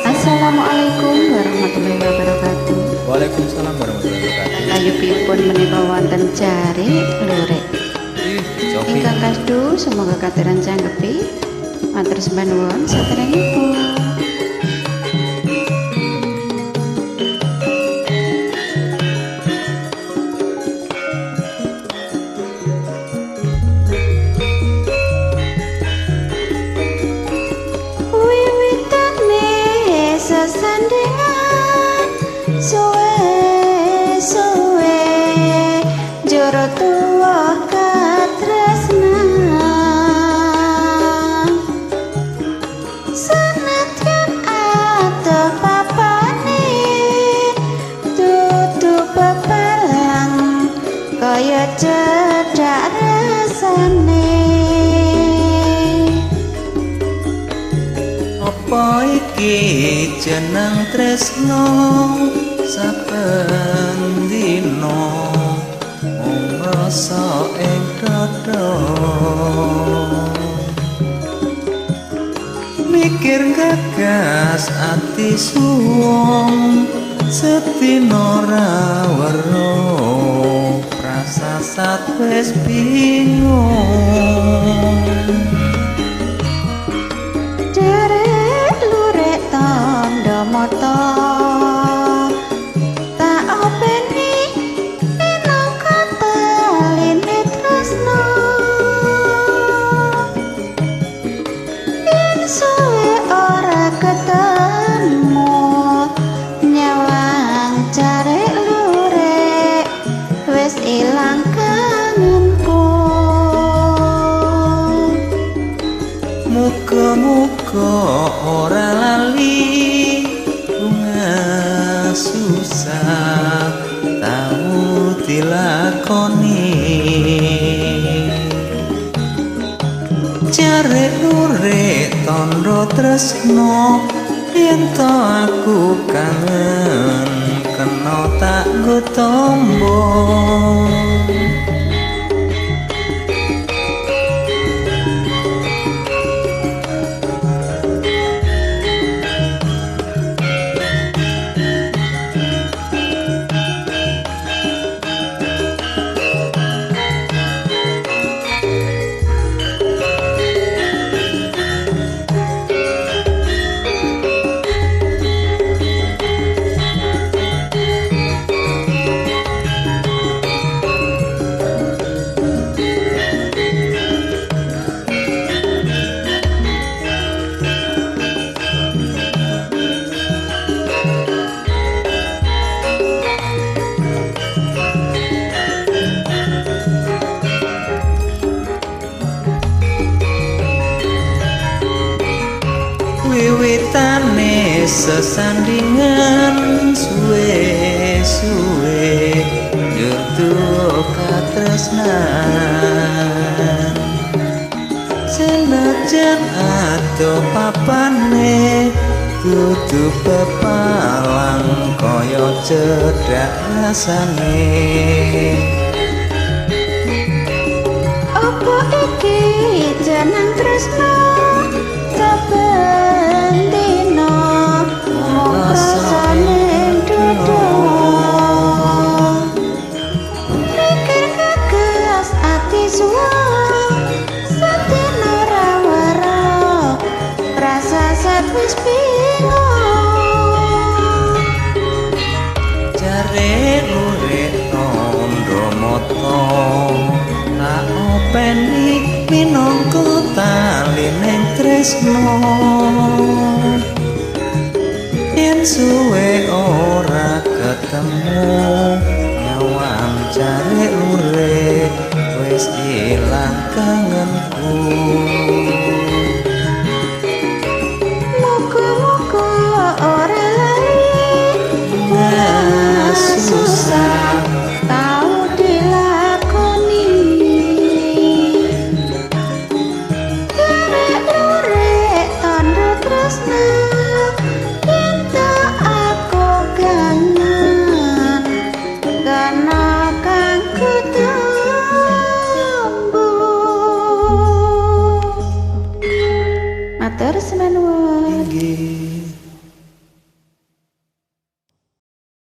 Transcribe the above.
Assalamualaikum warahmatullahi wabarakatuh. Waalaikumsalam warahmatullahi wabarakatuh. Ayubipun menika wonten Cari Lurik. Ingkang kasdu semoga kateran cangkepi. Matur sembah nuwun saderengipun. Sesandingan suwe-suwe jero tuwa katresnan senadyan adoh papane dudu bebalang kaya cedhak rasane. Apa iki jeneng tresno saben dina mung rasa ing dada mikir gagas ati suwung sedina ra weruh prasasat wis bingung. Mata tak openi minangka taline tresno yen suwe ora ketemu nyawang Cari Lurik wis ilang kangenku. Muga-muga ora lali susah tau dilakoni. Cari Lurik tandha tresno yen to aku kangen kena tak nggo tombo. Wiwitane sesandingan suwe-suwe jatuh katresnan senajan adoh papane kudu bebalang kaya cedhak rasane. Apa iki jeneng tresno saben dina mung rasane dodo mikir gagas ati suwung sedina ra weruh prasasat wis bingung. Cari Lurik tandha mata tak openi minangka taline tresno yen suwe ora ketemu nyawang Cari Lurik wis ilang kangenku. Muga-muga ora susah tau dilakoni. Cari Lurik tandha tresno yen tak aku kangen karena kang kutombo. Matur semen nuwun. Inggih.